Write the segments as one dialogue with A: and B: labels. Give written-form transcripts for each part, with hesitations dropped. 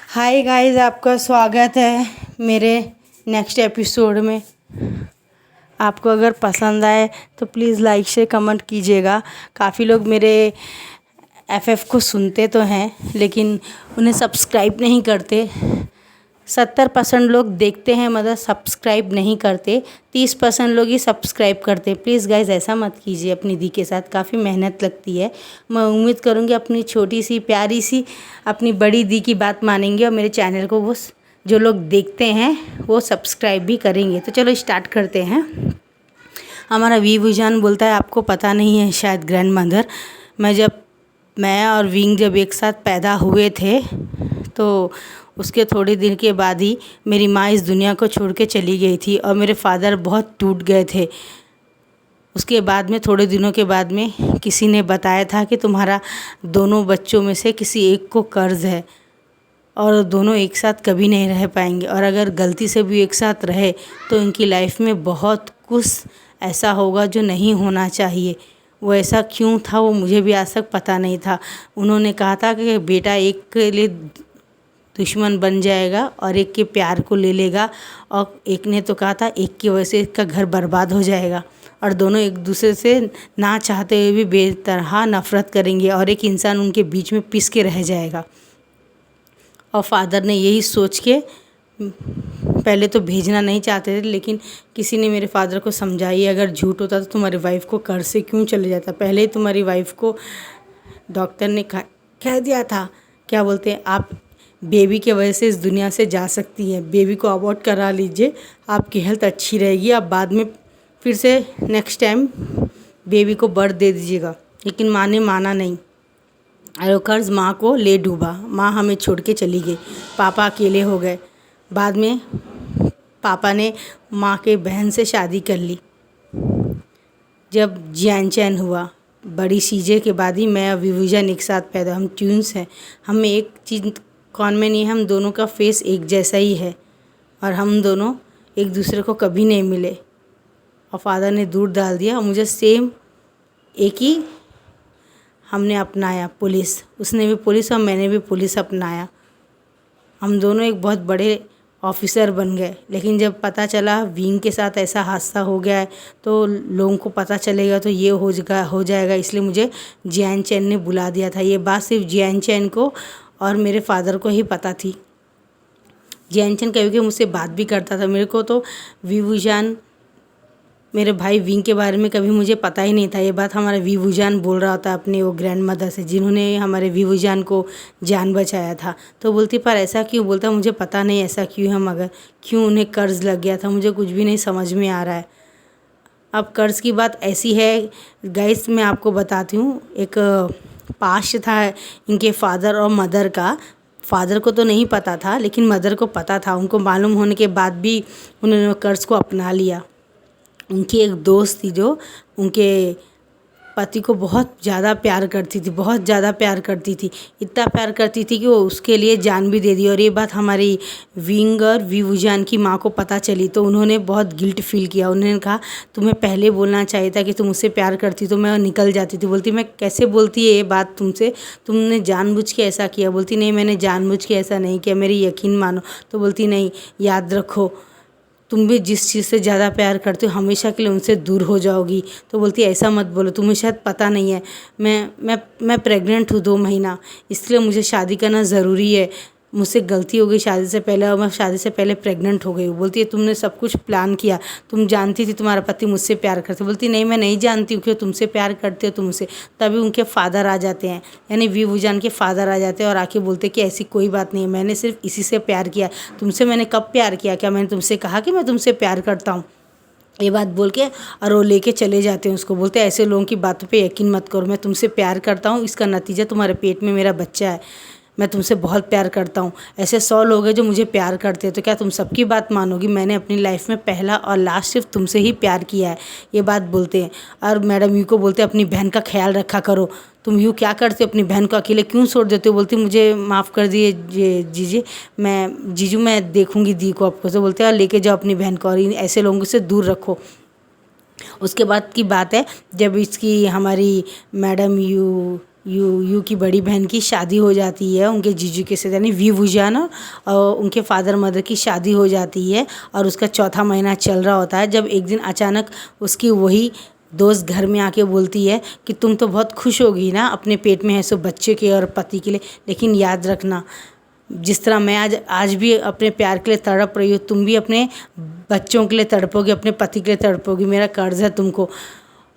A: Hi guys, आपका स्वागत है मेरे नेक्स्ट एपिसोड में। आपको अगर पसंद आए तो प्लीज़ लाइक से कमेंट कीजिएगा। काफ़ी लोग मेरे एफएफ को सुनते तो हैं लेकिन उन्हें सब्सक्राइब नहीं करते। 70% लोग देखते हैं मगर सब्सक्राइब नहीं करते, 30% लोग ही सब्सक्राइब करते। प्लीज़ गाइज ऐसा मत कीजिए अपनी दी के साथ, काफ़ी मेहनत लगती है। मैं उम्मीद करूँगी अपनी छोटी सी प्यारी सी अपनी बड़ी दी की बात मानेंगे और मेरे चैनल को वो जो लोग देखते हैं वो सब्सक्राइब भी करेंगे। तो चलो स्टार्ट करते हैं। हमारा वी जान बोलता है, आपको पता नहीं है शायद ग्रैंड मदर, मैं और विंग जब एक साथ पैदा हुए थे तो उसके थोड़े दिन के बाद ही मेरी माँ इस दुनिया को छोड़ के चली गई थी और मेरे फादर बहुत टूट गए थे। उसके बाद में थोड़े दिनों के बाद में किसी ने बताया था कि तुम्हारा दोनों बच्चों में से किसी एक को कर्ज है और दोनों एक साथ कभी नहीं रह पाएंगे, और अगर गलती से भी एक साथ रहे तो इनकी लाइफ में बहुत कुछ ऐसा होगा जो नहीं होना चाहिए। वो ऐसा क्यों था वो मुझे भी आज तक पता नहीं था। उन्होंने कहा था कि बेटा एक के लिए दुश्मन बन जाएगा और एक के प्यार को ले लेगा, और एक ने तो कहा था एक की वजह से इसका घर बर्बाद हो जाएगा, और दोनों एक दूसरे से ना चाहते हुए भी बेतरहा नफ़रत करेंगे और एक इंसान उनके बीच में पिस के रह जाएगा। और फादर ने यही सोच के पहले तो भेजना नहीं चाहते थे, लेकिन किसी ने मेरे फादर को समझाई अगर झूठ होता तो तुम्हारी वाइफ को घर से क्यों चले जाता। पहले ही तुम्हारी वाइफ को डॉक्टर ने कह दिया था, क्या बोलते हैं, आप बेबी के वजह से इस दुनिया से जा सकती है, बेबी को अबॉर्ट करा लीजिए, आपकी हेल्थ अच्छी रहेगी, आप बाद में फिर से नेक्स्ट टाइम बेबी को बर्थ दे दीजिएगा। लेकिन माँ ने माना नहीं और वो कर्ज माँ को ले डूबा। माँ हमें छोड़ के चली गई, पापा अकेले हो गए। बाद में पापा ने माँ के बहन से शादी कर ली। जब जियान चैन हुआ, बड़ी सीजे के बाद ही मैं और विभूजन एक साथ पैदा, हम ट्यून्स हैं। हमें एक चीज़ कौन में नहीं, हम दोनों का फेस एक जैसा ही है और हम दोनों एक दूसरे को कभी नहीं मिले। और फादर ने दूर डाल दिया और मुझे सेम एक ही हमने अपनाया, पुलिस। उसने भी पुलिस और मैंने भी पुलिस अपनाया। हम दोनों एक बहुत बड़े ऑफिसर बन गए। लेकिन जब पता चला विंग के साथ ऐसा हादसा हो गया है तो लोगों को पता चलेगा तो ये हो जाएगा, इसलिए मुझे जियान चैन ने बुला दिया था। ये बात सिर्फ जियान चैन को और मेरे फादर को ही पता थी। जियान चैन कभी कभी मुझसे बात भी करता था। मेरे को तो विभूजान, मेरे भाई विंग के बारे में कभी मुझे पता ही नहीं था। ये बात हमारा विभूजान बोल रहा होता अपने वो ग्रैंड मदर से, जिन्होंने हमारे विभूजान को जान बचाया था। तो बोलती पर ऐसा क्यों, बोलता मुझे पता नहीं ऐसा क्यों है, मगर क्यों उन्हें कर्ज लग गया था मुझे कुछ भी नहीं समझ में आ रहा है। अब कर्ज की बात ऐसी है गाइस, मैं आपको बताती हूँ। एक पास्ट था इनके फादर और मदर का। फादर को तो नहीं पता था लेकिन मदर को पता था। उनको मालूम होने के बाद भी उन्होंने कर्ज को अपना लिया। उनकी एक दोस्त थी जो उनके पति को बहुत ज़्यादा प्यार करती थी, बहुत ज़्यादा प्यार करती थी। इतना प्यार करती थी कि वो उसके लिए जान भी दे दी। और ये बात हमारी विंग और विभूजान की माँ को पता चली तो उन्होंने बहुत गिल्ट फील किया। उन्होंने कहा तुम्हें पहले बोलना चाहिए था कि तुम मुझसे प्यार करती तो मैं निकल जाती थी। बोलती मैं कैसे बोलती है ये बात तुमसे, तुमने जानबूझ के ऐसा किया। बोलती नहीं मैंने जानबूझ के ऐसा नहीं किया, मेरी यकीन मानो। तो बोलती नहीं, याद रखो तुम भी जिस चीज़ से ज़्यादा प्यार करते हो हमेशा के लिए उनसे दूर हो जाओगी। तो बोलती ऐसा मत बोलो, तुम्हें शायद पता नहीं है मैं प्रेग्नेंट हूँ 2 महीना, इसलिए मुझे शादी करना ज़रूरी है। मुझसे गलती हो गई शादी से पहले और मैं शादी से पहले प्रेग्नेंट हो गई हूँ। बोलती है तुमने सब कुछ प्लान किया, तुम जानती थी तुम्हारा पति मुझसे प्यार करते। बोलती नहीं मैं नहीं जानती हूँ कि तुमसे प्यार करते हो तुमसे। तभी उनके फादर आ जाते हैं, यानी विभूजान के फादर आ जाते हैं और आके बोलते कि ऐसी कोई बात नहीं है, मैंने सिर्फ इसी से प्यार किया, तुमसे मैंने कब प्यार किया, क्या मैंने तुमसे कहा कि मैं तुमसे प्यार करता हूँ। ये बात बोल के और वो लेके चले जाते हैं उसको। बोलते ऐसे लोगों की बातों पे यकीन मत करो, मैं तुमसे प्यार करता हूँ, इसका नतीजा तुम्हारे पेट में मेरा बच्चा है, मैं तुमसे बहुत प्यार करता हूँ। ऐसे 100 लोग हैं जो मुझे प्यार करते हैं, तो क्या तुम सबकी बात मानोगी? मैंने अपनी लाइफ में पहला और लास्ट सिर्फ तुमसे ही प्यार किया है। ये बात बोलते हैं। और मैडम यू को बोलते अपनी बहन का ख्याल रखा करो। तुम यूँ क्या करते हो, अपनी बहन को अकेले क्यों छोड़ देते हो? बोलती मुझे माफ़ कर दिए जीजू, मैं देखूँगी दी को आपको। तो बोलते हैं लेके जाओ अपनी बहन को और ऐसे लोगों से दूर रखो। उसके बाद की बात है जब इसकी हमारी मैडम यू की बड़ी बहन की शादी हो जाती है उनके जीजू के साथ, यानी वी वुजान, और उनके फादर मदर की शादी हो जाती है और उसका चौथा महीना चल रहा होता है, जब एक दिन अचानक उसकी वही दोस्त घर में आके बोलती है कि तुम तो बहुत खुश होगी ना अपने पेट में है सो बच्चे के और पति के लिए, लेकिन याद रखना जिस तरह मैं आज भी अपने प्यार के लिए तड़प रही हूँ, तुम भी अपने बच्चों के लिए तड़पोगी, अपने पति के लिए तड़पोगी। मेरा कर्ज है तुमको,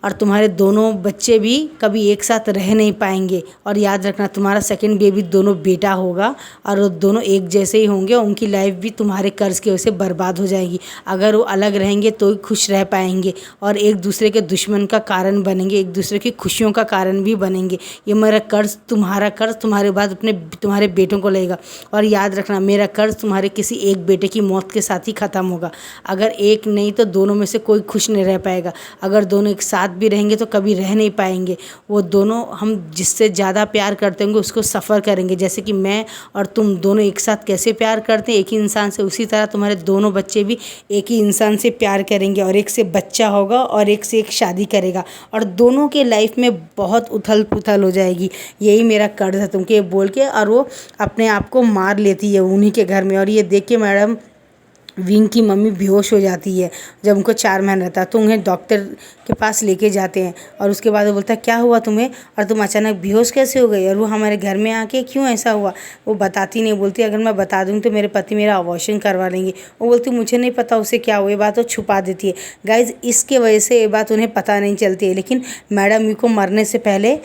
A: और तुम्हारे दोनों बच्चे भी कभी एक साथ रह नहीं पाएंगे। और याद रखना तुम्हारा सेकंड बेबी दोनों बेटा होगा और वो दोनों एक जैसे ही होंगे, उनकी लाइफ भी तुम्हारे कर्ज की वजह से बर्बाद हो जाएगी। अगर वो अलग रहेंगे तो ही खुश रह पाएंगे और एक दूसरे के दुश्मन का कारण बनेंगे, एक दूसरे की खुशियों का कारण भी बनेंगे। ये मेरा कर्ज तुम्हारे बाद तुम्हारे बेटों को लगेगा। और याद रखना मेरा कर्ज तुम्हारे किसी एक बेटे की मौत के साथ ही ख़त्म होगा। अगर एक नहीं तो दोनों में से कोई खुश नहीं रह पाएगा। अगर दोनों एक साथ भी रहेंगे तो कभी रह नहीं पाएंगे। वो दोनों हम जिससे ज़्यादा प्यार करते होंगे उसको सफ़र करेंगे। जैसे कि मैं और तुम दोनों एक साथ कैसे प्यार करते हैं एक ही इंसान से, उसी तरह तुम्हारे दोनों बच्चे भी एक ही इंसान से प्यार करेंगे और एक से बच्चा होगा और एक से एक शादी करेगा और दोनों के लाइफ में बहुत उथल पुथल हो जाएगी। यही मेरा कर्ज है तुमको, ये बोल के और वो अपने आप को मार लेती है उन्हीं के घर में। और ये देख के मैडम विंग की मम्मी बेहोश हो जाती है। जब उनको 4 महीना रहता है तो उन्हें डॉक्टर के पास लेके जाते हैं और उसके बाद वो बोलता है क्या हुआ तुम्हें और तुम अचानक बेहोश कैसे हो गई और वो हमारे घर में आके क्यों ऐसा हुआ। वो बताती नहीं, बोलती अगर मैं बता दूँगी तो मेरे पति मेरा अबॉर्शन करवा लेंगे। वो बोलती मुझे नहीं पता उसे क्या हुआ, ये बात वो छुपा देती है। गाइज इसके वजह से ये बात उन्हें पता नहीं चलती है, लेकिन मैडम यू को मरने से पहले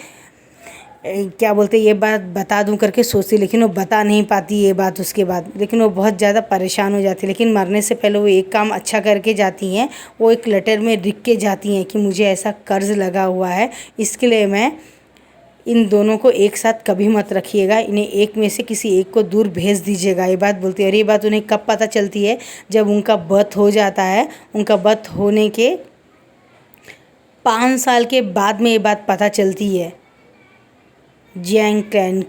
A: क्या बोलते ये बात बता दूं करके सोचती, लेकिन वो बता नहीं पाती ये बात उसके बाद। लेकिन वो बहुत ज़्यादा परेशान हो जाती है। लेकिन मरने से पहले वो एक काम अच्छा करके जाती हैं, वो एक लेटर में लिख के जाती हैं कि मुझे ऐसा कर्ज लगा हुआ है, इसके लिए मैं इन दोनों को एक साथ कभी मत रखिएगा, इन्हें एक में से किसी एक को दूर भेज दीजिएगा। ये बात बोलती है। और ये बात उन्हें कब पता चलती है, जब उनका बर्थ हो जाता है। उनका बर्थ होने के 5 साल के बाद में ये बात पता चलती है जियांग क्लैन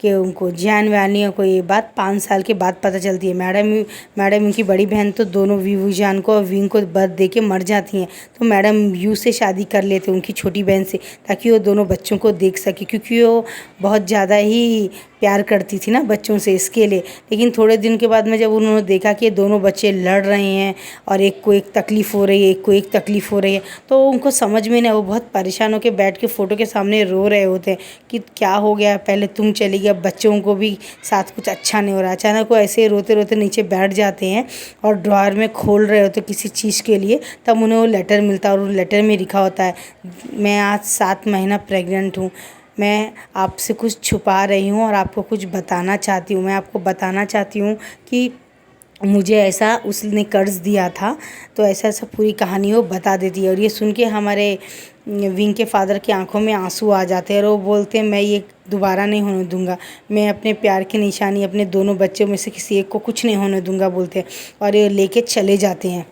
A: के उनको जियान वानियों को ये बात 5 साल के बाद पता चलती है। मैडम उनकी बड़ी बहन तो दोनों वी जान को और विंग को बर्थ दे के मर जाती हैं, तो मैडम यू से शादी कर लेते उनकी छोटी बहन से, ताकि वो दोनों बच्चों को देख सके, क्योंकि वो बहुत ज़्यादा ही प्यार करती थी ना बच्चों से, इसके लिए। लेकिन थोड़े दिन के बाद में जब उन्होंने देखा कि दोनों बच्चे लड़ रहे हैं और एक को एक तकलीफ़ हो रही है, एक को एक तकलीफ़ हो रही है, तो उनको समझ में नहीं, वो बहुत परेशान होकर बैठ के फ़ोटो के सामने रो रहे होते हैं कि क्या हो गया, पहले तुम चली गई, अब बच्चों को भी साथ कुछ अच्छा नहीं हो रहा। अचानक वो ऐसे रोते रोते नीचे बैठ जाते हैं और ड्रॉअर में खोल रहे होते किसी चीज़ के लिए, तब उन्हें वो लेटर मिलता है और उस लेटर में लिखा होता है मैं आज 7 महीना प्रेग्नेंट हूँ, मैं आपसे कुछ छुपा रही हूँ और आपको कुछ बताना चाहती हूँ। मैं आपको बताना चाहती हूँ कि मुझे ऐसा उसने कर्ज दिया था, तो ऐसा ऐसा पूरी कहानी वो बता देती है। और ये सुन के हमारे विंग के फादर की आंखों में आंसू आ जाते हैं और वो बोलते हैं मैं ये दोबारा नहीं होने दूंगा, मैं अपने प्यार की निशानी अपने दोनों बच्चों में से किसी एक को कुछ नहीं होने दूंगा बोलते हैं। और ये लेके चले जाते हैं।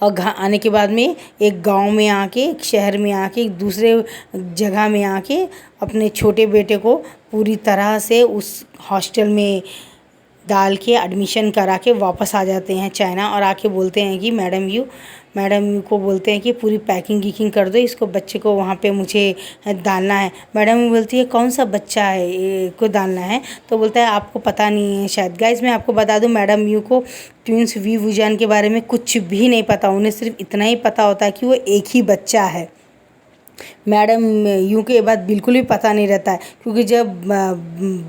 A: और आने के बाद में एक गांव में आके, एक शहर में आके, एक दूसरे जगह में आके अपने छोटे बेटे को पूरी तरह से उस हॉस्टल में डाल के एडमिशन करा के वापस आ जाते हैं चाइना। और आके बोलते हैं कि मैडम यू को बोलते हैं कि पूरी पैकिंग गिकिंग कर दो, इसको बच्चे को वहाँ पे मुझे डालना है। मैडम यू बोलती है कौन सा बच्चा है ये को डालना है, तो बोलता है आपको पता नहीं है शायद। गाइस मैं आपको बता दूं मैडम यू को ट्विंस वी वुजान के बारे में कुछ भी नहीं पता, उन्हें सिर्फ इतना ही पता होता है कि वो एक ही बच्चा है। मैडम यू के ये बात बिल्कुल भी पता नहीं रहता है, क्योंकि जब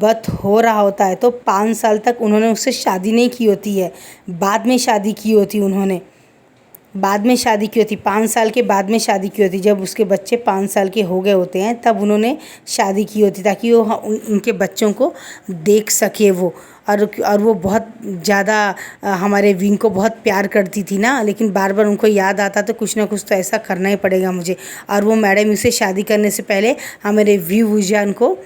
A: बर्थ हो रहा होता है तो 5 साल तक उन्होंने उससे शादी नहीं की होती है, बाद में शादी की होती उन्होंने, बाद में शादी की होती, 5 साल के बाद में शादी की होती। जब उसके बच्चे 5 साल के हो गए होते हैं तब उन्होंने शादी की होती, ताकि वो उनके बच्चों को देख सके वो। और वो बहुत ज़्यादा हमारे विंग को बहुत प्यार करती थी ना, लेकिन बार बार उनको याद आता तो कुछ ना कुछ तो ऐसा करना ही पड़ेगा मुझे। और वो मैडम उसे शादी करने से पहले हमारे वी वुजान को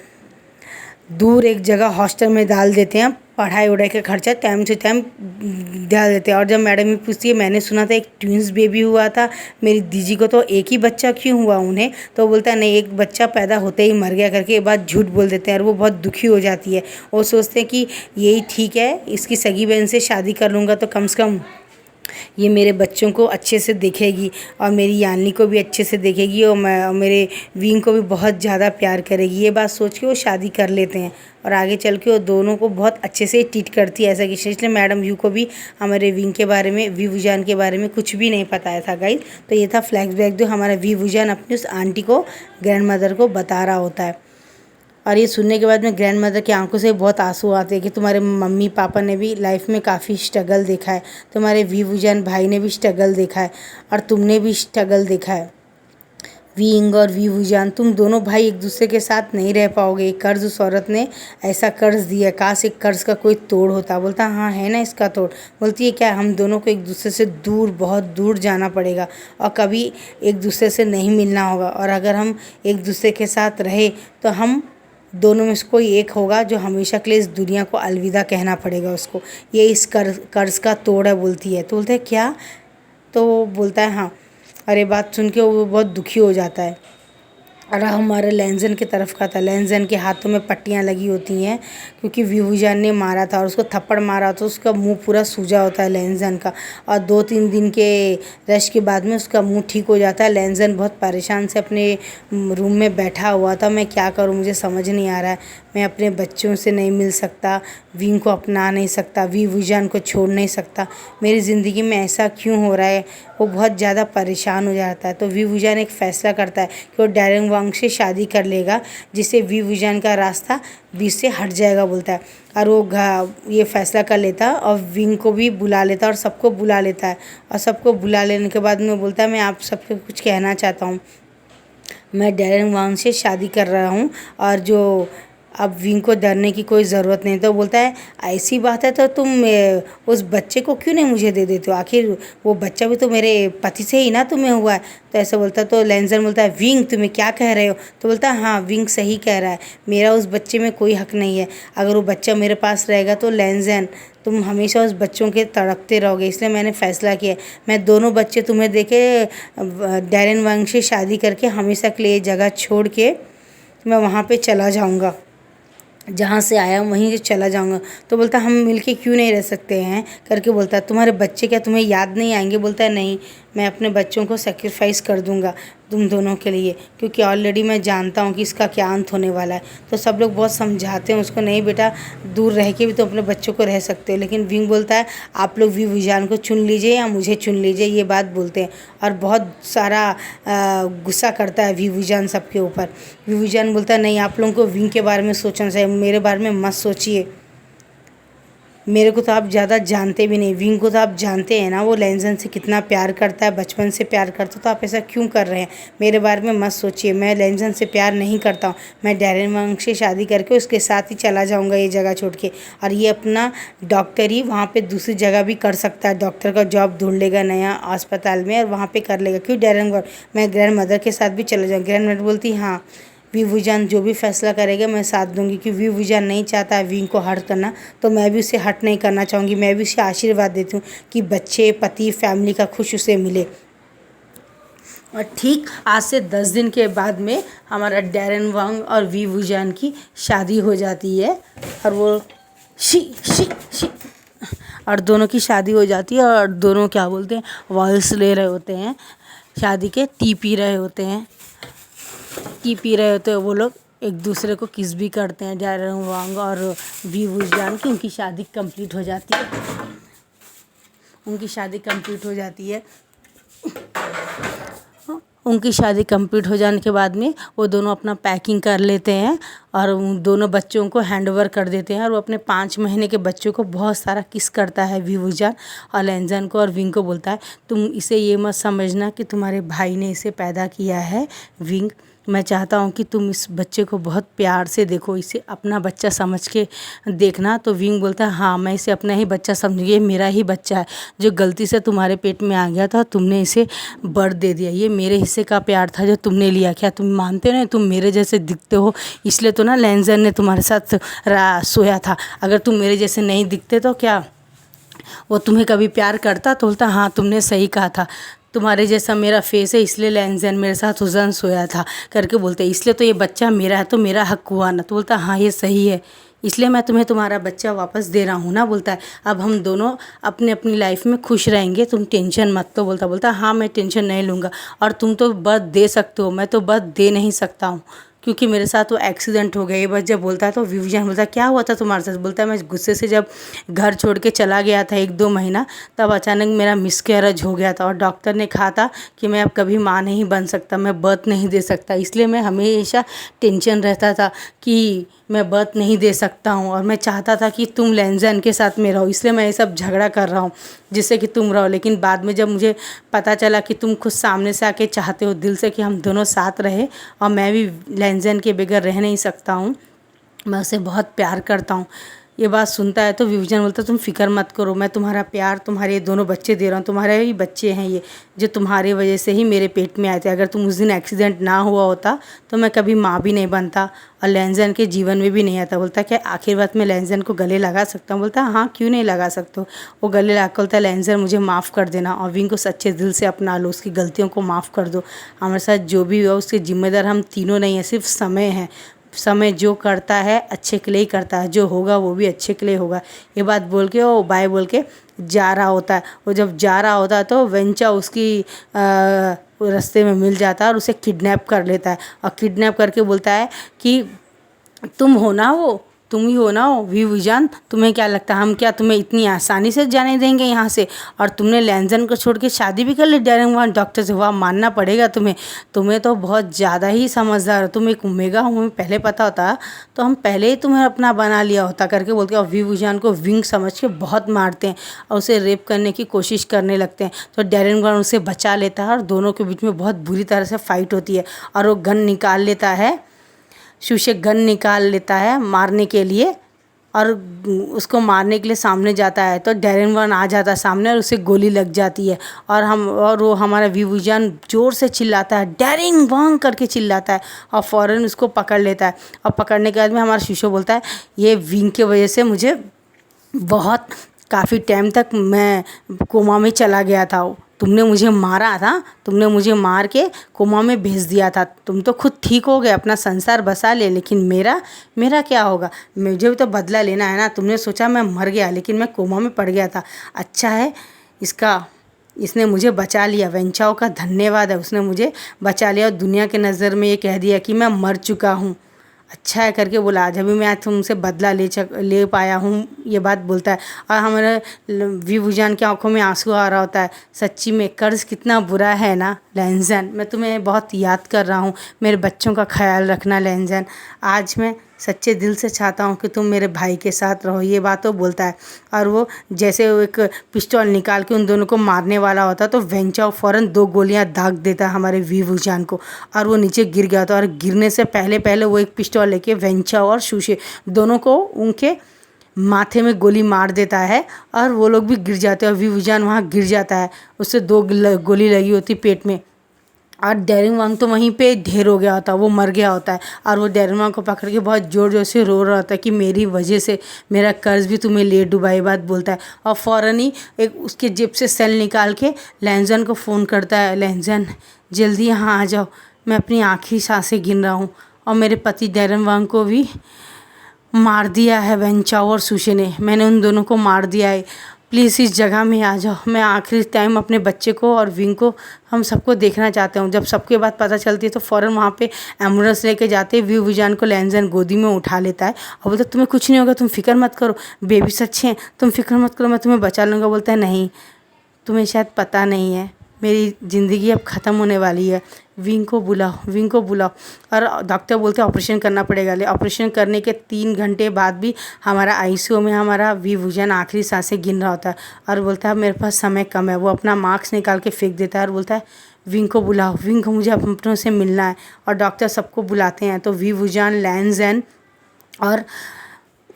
A: दूर एक जगह हॉस्टल में डाल देते हैं, पढ़ाई वढ़ाई का खर्चा टाइम से टाइम डाल देते हैं। और जब मैडम ये पूछती है मैंने सुना था एक ट्विंस बेबी हुआ था मेरी दीदी को, तो एक ही बच्चा क्यों हुआ उन्हें, तो बोलता है नहीं एक बच्चा पैदा होते ही मर गया करके ये बात झूठ बोल देते हैं। और वो बहुत दुखी हो जाती है, वो सोचते हैं कि यही ठीक है, इसकी सगी बहन से शादी कर लूँगा तो कम से कम ये मेरे बच्चों को अच्छे से देखेगी और मेरी यानी को भी अच्छे से देखेगी और मेरे विंग को भी बहुत ज़्यादा प्यार करेगी। ये बात सोच के वो शादी कर लेते हैं और आगे चल के वो दोनों को बहुत अच्छे से ट्रीट करती है ऐसा कि इसलिए मैडम व्यू को भी हमारे विंग के बारे में, विभूजान के बारे में कुछ भी नहीं पता था गाइस। तो ये था फ्लैशबैक जो हमारा विभूजान अपनी उस आंटी को, ग्रैंड मदर को बता रहा होता है। और ये सुनने के बाद में ग्रैंड मदर की आंखों से बहुत आंसू आते हैं कि तुम्हारे मम्मी पापा ने भी लाइफ में काफ़ी स्ट्रगल देखा है, तुम्हारे विभूजान भाई ने भी स्ट्रगल देखा है और तुमने भी स्ट्रगल देखा है। विंग और विभूजान, तुम दोनों भाई एक दूसरे के साथ नहीं रह पाओगे। कर्ज उस औरत ने ऐसा कर्ज दिया, काश एक कर्ज का कोई तोड़ होता। बोलता हाँ है ना इसका तोड़। बोलती है क्या, हम दोनों को एक दूसरे से दूर, बहुत दूर जाना पड़ेगा और कभी एक दूसरे से नहीं मिलना होगा। और अगर हम एक दूसरे के साथ रहे तो हम दोनों में से कोई एक होगा जो हमेशा के लिए इस दुनिया को अलविदा कहना पड़ेगा उसको। ये इस कर्ज का तोड़ है। बोलती है तो बोलते हैं क्या, तो बोलता है हाँ। और ये बात सुन के वो बहुत दुखी हो जाता है। और हमारे लैंजन की तरफ का था। लैंजन के हाथों में पट्टियाँ लगी होती हैं क्योंकि विभूजान ने मारा था और उसको थप्पड़ मारा तो उसका मुंह पूरा सूजा होता है लैंजन का। और 2-3 दिन के रेस्ट के बाद में उसका मुंह ठीक हो जाता है। लैंजन बहुत परेशान से अपने रूम में बैठा हुआ था। मैं क्या करूं, मुझे समझ नहीं आ रहा है। मैं अपने बच्चों से नहीं मिल सकता, विंग को अपना नहीं सकता, विभूजान को छोड़ नहीं सकता, मेरी ज़िंदगी में ऐसा क्यों हो रहा है। वो बहुत ज़्यादा परेशान हो जाता है। तो विभूजान एक फ़ैसला करता है कि वो डैरेन वांग से शादी कर लेगा जिससे विभूजान का रास्ता बीच से हट जाएगा बोलता है। और वो ये फ़ैसला कर लेता है और विंग को भी बुला लेता है और सबको बुला लेता है। और सबको बुला लेने के बाद में बोलता है मैं आप सबको कुछ कहना चाहता हूँ। मैं डैरेन वांग से शादी कर रहा हूँ और जो अब विंग को डरने की कोई ज़रूरत नहीं। तो बोलता है ऐसी बात है तो तुम उस बच्चे को क्यों नहीं मुझे दे देते हो, आखिर वो बच्चा भी तो मेरे पति से ही ना तुम्हें हुआ है। तो ऐसा बोलता है तो लैंजन बोलता है विंग तुम्हें क्या कह रहे हो। तो बोलता है हाँ विंग सही कह रहा है, मेरा उस बच्चे में कोई हक नहीं है। अगर वो बच्चा मेरे पास रहेगा तो लैंजन तुम हमेशा उस बच्चों के तड़पते रहोगे। इसलिए मैंने फ़ैसला किया मैं दोनों बच्चे तुम्हें देके डैरेन वांग से शादी करके हमेशा के लिए जगह छोड़ के मैं वहाँ पर चला जाऊँगा, जहाँ से आया हूँ वहीं से चला जाऊँगा। तो बोलता हम मिलके क्यों नहीं रह सकते हैं करके बोलता है तुम्हारे बच्चे क्या तुम्हें याद नहीं आएंगे। बोलता है नहीं, मैं अपने बच्चों को सेक्रीफाइस कर दूँगा तुम दोनों के लिए, क्योंकि ऑलरेडी मैं जानता हूँ कि इसका क्या अंत होने वाला है। तो सब लोग बहुत समझाते हैं उसको, नहीं बेटा दूर रह के भी तो अपने बच्चों को रह सकते हो। लेकिन विंग बोलता है आप लोग विभूजान को चुन लीजिए या मुझे चुन लीजिए, ये बात बोलते हैं। और बहुत सारा गुस्सा करता है विभूजान सबके ऊपर। विभूजान बोलता है नहीं, आप लोगों को विंग के बारे में सोचना चाहिए, मेरे बारे में मत सोचिए। मेरे को तो आप ज़्यादा जानते भी नहीं, विंग को तो आप जानते हैं ना, वो लैंजन से कितना प्यार करता है, बचपन से प्यार करता, तो आप ऐसा क्यों कर रहे हैं। मेरे बारे में मत सोचिए, मैं लैंजन से प्यार नहीं करता हूँ। मैं डैरेन वांग से शादी करके उसके साथ ही चला जाऊँगा ये जगह छोड़ के। और ये अपना डॉक्टरी वहाँ पर दूसरी जगह भी कर सकता है, डॉक्टर का जॉब ढूंढ लेगा नया अस्पताल में और वहाँ पर कर लेगा। क्यों डैरेन वांग, मैं ग्रैंड मदर के साथ भी चला जाऊँ। ग्रैंड मदर बोलती हाँ विभूजान जो भी फैसला करेगा मैं साथ दूंगी, क्योंकि विभूजान नहीं चाहता है विंग को हर्ट करना, तो मैं भी उसे हर्ट नहीं करना चाहूँगी। मैं भी उसे आशीर्वाद देती हूँ कि बच्चे, पति, फैमिली का खुश उसे मिले। और ठीक आज से 10 दिन के बाद में हमारा डैरेन वांग और विभूजान की शादी हो जाती है। और वो शी शी शी और दोनों की शादी हो जाती है। और दोनों क्या बोलते हैं, वॉइस ले रहे होते हैं, शादी के टी पी रहे होते हैं। टी पी रहे होते हैं वो लोग, एक दूसरे को किस भी करते हैं डैरेन वांग और विभूजान की। उनकी शादी कंप्लीट हो जाती है, उनकी शादी कंप्लीट हो जाती है। उनकी शादी कंप्लीट हो जाने के बाद में वो दोनों अपना पैकिंग कर लेते हैं और उन दोनों बच्चों को हैंड ओवर कर देते हैं। और वो अपने 5 महीने के बच्चों को बहुत सारा किस करता है विभूजान, और लैंजन को और विंग को बोलता है तुम इसे ये मत समझना कि तुम्हारे भाई ने इसे पैदा किया है विंग, मैं चाहता हूँ कि तुम इस बच्चे को बहुत प्यार से देखो, इसे अपना बच्चा समझ के देखना। तो विंग बोलता है हाँ मैं इसे अपना ही बच्चा समझूंगी, ये मेरा ही बच्चा है, जो गलती से तुम्हारे पेट में आ गया था तुमने इसे बर्थ दे दिया, ये मेरे हिस्से का प्यार था जो तुमने लिया। क्या तुम मानते नहीं, तुम मेरे जैसे दिखते हो इसलिए तो ना लैंजन ने तुम्हारे साथ सोया था, अगर तुम मेरे जैसे नहीं दिखते तो क्या वो तुम्हें कभी प्यार करता। तो बोलता हाँ तुमने सही कहा था, तुम्हारे जैसा मेरा फेस है इसलिए लैंजन मेरे साथ उस दिन सोया था करके बोलते हैं, इसलिए तो ये बच्चा मेरा है तो मेरा हक हुआ ना। तो बोलता हाँ ये सही है, इसलिए मैं तुम्हें तुम्हारा बच्चा वापस दे रहा हूँ ना। बोलता है अब हम दोनों अपनी अपनी लाइफ में खुश रहेंगे, तुम टेंशन मत। तो बोलता हाँ मैं टेंशन नहीं लूँगा, और तुम तो बर्थ दे सकते हो, मैं तो बर्थ दे नहीं सकता हूँ क्योंकि मेरे साथ वो एक्सीडेंट हो गया। ये बात जब बोलता है तो विविजन बोलता है क्या हुआ था तुम्हारे साथ। बोलता है मैं गुस्से से जब घर छोड़ के चला गया था 1-2 महीना, तब अचानक मेरा मिसकैरेज हो गया था और डॉक्टर ने कहा था कि मैं अब कभी माँ नहीं बन सकता, मैं बर्थ नहीं दे सकता। इसलिए मैं हमेशा टेंशन रहता था कि मैं बर्थ नहीं दे सकता हूँ, और मैं चाहता था कि तुम लैंजन के साथ में रहो, इसलिए मैं ये सब झगड़ा कर रहा हूँ जिससे कि तुम रहो। लेकिन बाद में जब मुझे पता चला कि तुम खुद सामने से आके चाहते हो दिल से कि हम दोनों साथ रहे, और मैं भी लैंजन के बगैर रह नहीं सकता हूँ, मैं उसे बहुत प्यार करता हूँ। ये बात सुनता है तो विविजन बोलता तुम फिक्र मत करो, मैं तुम्हारा प्यार तुम्हारे दोनों बच्चे दे रहा हूँ, तुम्हारे ही बच्चे हैं ये, जो तुम्हारे वजह से ही मेरे पेट में आए थे। अगर तुम उस दिन एक्सीडेंट ना हुआ होता तो मैं कभी माँ भी नहीं बनता और लैंजन के जीवन में भी नहीं आता। बोलता क्या आखिर बात में लैंजन को गले लगा सकता हूँ। बोलता हाँ क्यों नहीं लगा सकते हो। वो गले लगा कर बोलता है लैंजन मुझे माफ़ कर देना और विंग को सच्चे दिल से अपना लो, उसकी गलतियों को माफ़ कर दो। हमारे साथ जो भी हुआ उसके जिम्मेदार हम तीनों नहीं हैं, सिर्फ समय है। समय जो करता है अच्छे के लिए ही करता है, जो होगा वो भी अच्छे के लिए होगा। ये बात बोल के वो बाय बोल के जा रहा होता है। वो जब जा रहा होता है तो वेंचा उसकी रास्ते में मिल जाता है और उसे किडनैप कर लेता है, और किडनैप करके बोलता है कि तुम हो ना वो, तुम ही हो ना वो विविजन, तुम्हें क्या लगता है हम क्या तुम्हें इतनी आसानी से जाने देंगे यहाँ से। और तुमने लैंजन को छोड़ के शादी भी कर ली डायरेक्ट वहाँ डॉक्टर से। वाह मानना पड़ेगा तुम्हें, तुम्हें तो बहुत ज़्यादा ही समझदार हो। तुम एक ओमेगा हो, हमें पहले पता होता तो हम पहले ही तुम्हें अपना बना लिया होता करके बोलते हैं। और विविजन को विंग समझ के बहुत मारते हैं और उसे रेप करने की कोशिश करने लगते हैं। तो डैरेन गन उसे बचा लेता है और दोनों के बीच में बहुत बुरी तरह से फाइट होती है, और वो गन निकाल लेता है, शूशे गन निकाल लेता है मारने के लिए, और उसको मारने के लिए सामने जाता है तो डैरेन वन आ जाता है सामने और उसे गोली लग जाती है। और वो हमारा विविजन ज़ोर से चिल्लाता है डैरेन वन करके चिल्लाता है, और फ़ौरन उसको पकड़ लेता है। और पकड़ने के बाद में हमारा शीशो बोलता है ये विंग के वजह से मुझे बहुत काफ़ी टाइम तक मैं कोमा में चला गया था। तुमने मुझे मारा था, तुमने मुझे मार के कोमा में भेज दिया था। तुम तो खुद ठीक हो गए, अपना संसार बसा ले, लेकिन मेरा क्या होगा। मुझे भी तो बदला लेना है ना। तुमने सोचा मैं मर गया, लेकिन मैं कोमा में पड़ गया था। अच्छा है इसने मुझे बचा लिया। वेंचाओ का धन्यवाद है, उसने मुझे बचा लिया और दुनिया के नज़र में ये कह दिया कि मैं मर चुका हूँ। अच्छा है करके बोला आज अभी मैं तुमसे बदला ले पाया हूँ, ये बात बोलता है। और हमारे विभुजान की आंखों में आंसू आ रहा होता है। सच्ची में कर्ज कितना बुरा है ना लैंजन, मैं तुम्हें बहुत याद कर रहा हूँ, मेरे बच्चों का ख्याल रखना लैंजन। आज मैं सच्चे दिल से चाहता हूँ कि तुम मेरे भाई के साथ रहो, ये बात वो बोलता है। और वो जैसे वो एक पिस्तौल निकाल के उन दोनों को मारने वाला होता तो वेंचाओ फ़ौरन 2 गोलियां दाग देता हमारे विभुजान को, और वो नीचे गिर गया था। और गिरने से पहले पहले वो एक पिस्तौल लेके वेंचाओ और शूशे दोनों को उनके माथे में गोली मार देता है, और वो लोग भी गिर जाते हैं और विभुजान वहाँ गिर जाता है। उससे 2 गोली लगी होती पेट में, और डैरेन वांग तो वहीं पे ढेर हो गया होता, वो मर गया होता है। और वो डैरेन वांग को पकड़ के बहुत ज़ोर ज़ोर से रो रहा होता है कि मेरी वजह से मेरा कर्ज भी तुम्हें ले डूबा, ये बात बोलता है। और फ़ौरन ही एक उसके जेब से सेल निकाल के लैंजन को फ़ोन करता है, लैंजन जल्दी यहाँ आ जाओ, मैं अपनी आखिरी सांसें गिन रहा हूँ, और मेरे पति डैरेन वांग को भी मार दिया है वेंचाओ और सुशे ने, मैंने उन दोनों को मार दिया है, प्लीज़ इस जगह में आ जाओ। मैं आखिरी टाइम अपने बच्चे को और विंग को हम सबको देखना चाहते हूँ। जब सबके बात पता चलती है तो फ़ौरन वहाँ पे एम्बुलेंस लेके जाते हैं। विभुजान को लैंजन गोदी में उठा लेता है और बोलता है तुम्हें कुछ नहीं होगा, तुम फिक्र मत करो, बेबी सच्चे हैं, तुम फिक्र मत करो, मैं तुम्हें बचा लूँगा। बोलता है नहीं, तुम्हें शायद पता नहीं है, मेरी ज़िंदगी अब ख़त्म होने वाली है, विंग को बुलाओ। और डॉक्टर बोलते हैं ऑपरेशन करना पड़ेगा। ले ऑपरेशन करने के 3 घंटे बाद भी हमारा आईसीयू में हमारा विभुजान आखिरी सांसें गिन रहा होता है, और बोलता है मेरे पास समय कम है। वो अपना मास्क निकाल के फेंक देता है और बोलता है विंग को बुलाओ, विंग को मुझे अपनों से मिलना है। और डॉक्टर सबको बुलाते हैं तो विभुजान, लैंजन और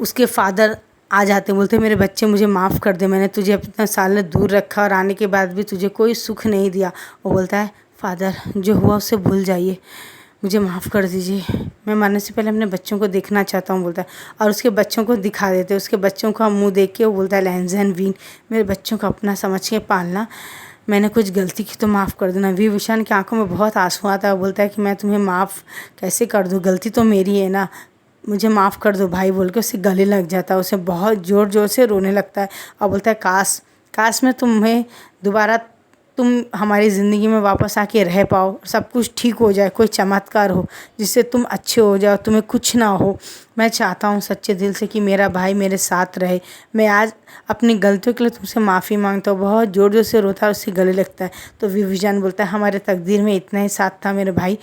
A: उसके फादर आ जाते हैं। बोलते मेरे बच्चे मुझे माफ़ कर दे, मैंने तुझे इतना साल दूर रखा और आने के बाद भी तुझे कोई सुख नहीं दिया। वो बोलता है फादर जो हुआ उसे भूल जाइए, मुझे माफ़ कर दीजिए, मैं मरने से पहले अपने बच्चों को देखना चाहता हूँ, बोलता है। और उसके बच्चों को दिखा देते, उसके बच्चों का मुंह देख के वो बोलता है लैंजन विन, मेरे बच्चों को अपना समझ के पालना, मैंने कुछ गलती की तो माफ़ कर देना। विभूषण की आंखों में बहुत आंसू आता है। वो बोलता है कि मैं तुम्हें माफ़ कैसे कर दूँ, गलती तो मेरी है ना, मुझे माफ़ कर दो भाई बोल के उससे गले लग जाता है, उसे बहुत ज़ोर ज़ोर से रोने लगता है और बोलता है काश काश मैं तुम्हें दोबारा तुम हमारी ज़िंदगी में वापस आके रह पाओ, सब कुछ ठीक हो जाए, कोई चमत्कार हो जिससे तुम अच्छे हो जाओ, तुम्हें कुछ ना हो। मैं चाहता हूँ सच्चे दिल से कि मेरा भाई मेरे साथ रहे। मैं आज अपनी गलतियों के लिए तुमसे माफ़ी मांगता हूँ। बहुत ज़ोर ज़ोर से रोता है, उससे गले लगता है। तो विभीषण बोलता है हमारे तकदीर में इतना ही साथ था मेरे भाई,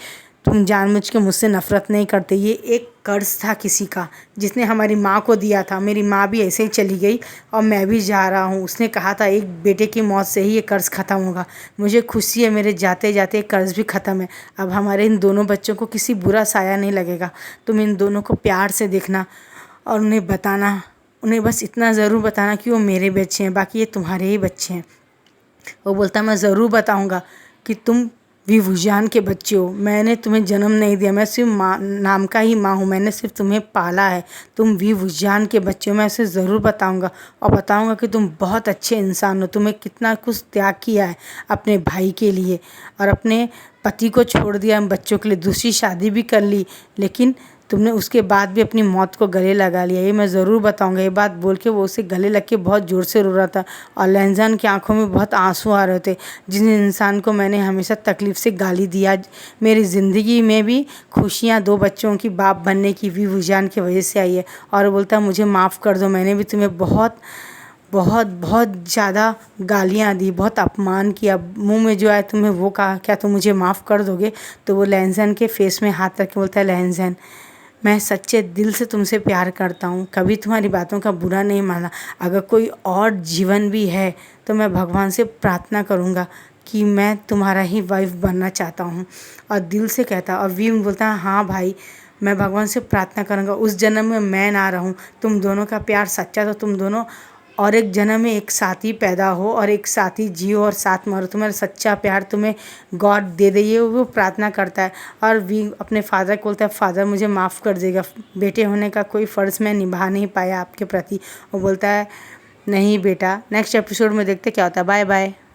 A: तुम जानबूझ के मुझसे नफ़रत नहीं करते। ये एक कर्ज था किसी का जिसने हमारी माँ को दिया था। मेरी माँ भी ऐसे ही चली गई और मैं भी जा रहा हूँ। उसने कहा था एक बेटे की मौत से ही ये कर्ज़ ख़त्म होगा। मुझे खुशी है मेरे जाते जाते कर्ज़ भी ख़त्म है। अब हमारे इन दोनों बच्चों को किसी बुरा साया नहीं लगेगा। तुम इन दोनों को प्यार से देखना और उन्हें बताना, उन्हें बस इतना ज़रूर बताना कि वो मेरे बच्चे हैं, बाकी ये तुम्हारे ही बच्चे हैं। वो बोलता मैं ज़रूर बताऊँगा कि तुम विभूजान के बच्चे हो। मैंने तुम्हें जन्म नहीं दिया, मैं सिर्फ माँ नाम का ही माँ हूँ, मैंने सिर्फ तुम्हें पाला है। तुम विभूजान के बच्चे हो, मैं उसे ज़रूर बताऊँगा और बताऊँगा कि तुम बहुत अच्छे इंसान हो। तुम्हें कितना कुछ त्याग किया है अपने भाई के लिए और अपने पति को छोड़ दिया बच्चों के लिए, दूसरी शादी भी कर ली, लेकिन तुमने उसके बाद भी अपनी मौत को गले लगा लिया। ये मैं ज़रूर बताऊंगा। ये बात बोल के वो उसे गले लग के बहुत ज़ोर से रो रहा था और लहजान की आंखों में बहुत आंसू आ रहे थे। जिस इंसान को मैंने हमेशा तकलीफ़ से गाली दिया, मेरी ज़िंदगी में भी खुशियाँ दो बच्चों की बाप बनने की विभूजान की वजह से आई है। और बोलता मुझे माफ़ कर दो, मैंने भी तुम्हें बहुत बहुत बहुत ज़्यादा गालियाँ दी, बहुत अपमान किया, मुंह में जो आया तुम्हें वो कहा, क्या तुम मुझे माफ़ कर दोगे? तो वो लहजान के फेस में हाथ रख के बोलता है लहजान मैं सच्चे दिल से तुमसे प्यार करता हूँ, कभी तुम्हारी बातों का बुरा नहीं माना। अगर कोई और जीवन भी है तो मैं भगवान से प्रार्थना करूँगा कि मैं तुम्हारा ही वाइफ बनना चाहता हूँ। और दिल से कहता। और वीर बोलता है हाँ भाई, मैं भगवान से प्रार्थना करूँगा उस जन्म में मैं ना रहूँ, तुम दोनों का प्यार सच्चा, तो तुम दोनों और एक जन्म में एक साथ ही पैदा हो और एक साथ ही जियो और साथ मरो। तुम्हारा सच्चा प्यार तुम्हें गॉड दे दे, ये वो प्रार्थना करता है। और वी अपने फादर को बोलता है फादर मुझे माफ़ कर देगा, बेटे होने का कोई फ़र्ज़ मैं निभा नहीं पाया आपके प्रति। वो बोलता है नहीं बेटा, नेक्स्ट एपिसोड में देखते क्या होता है। Bye bye.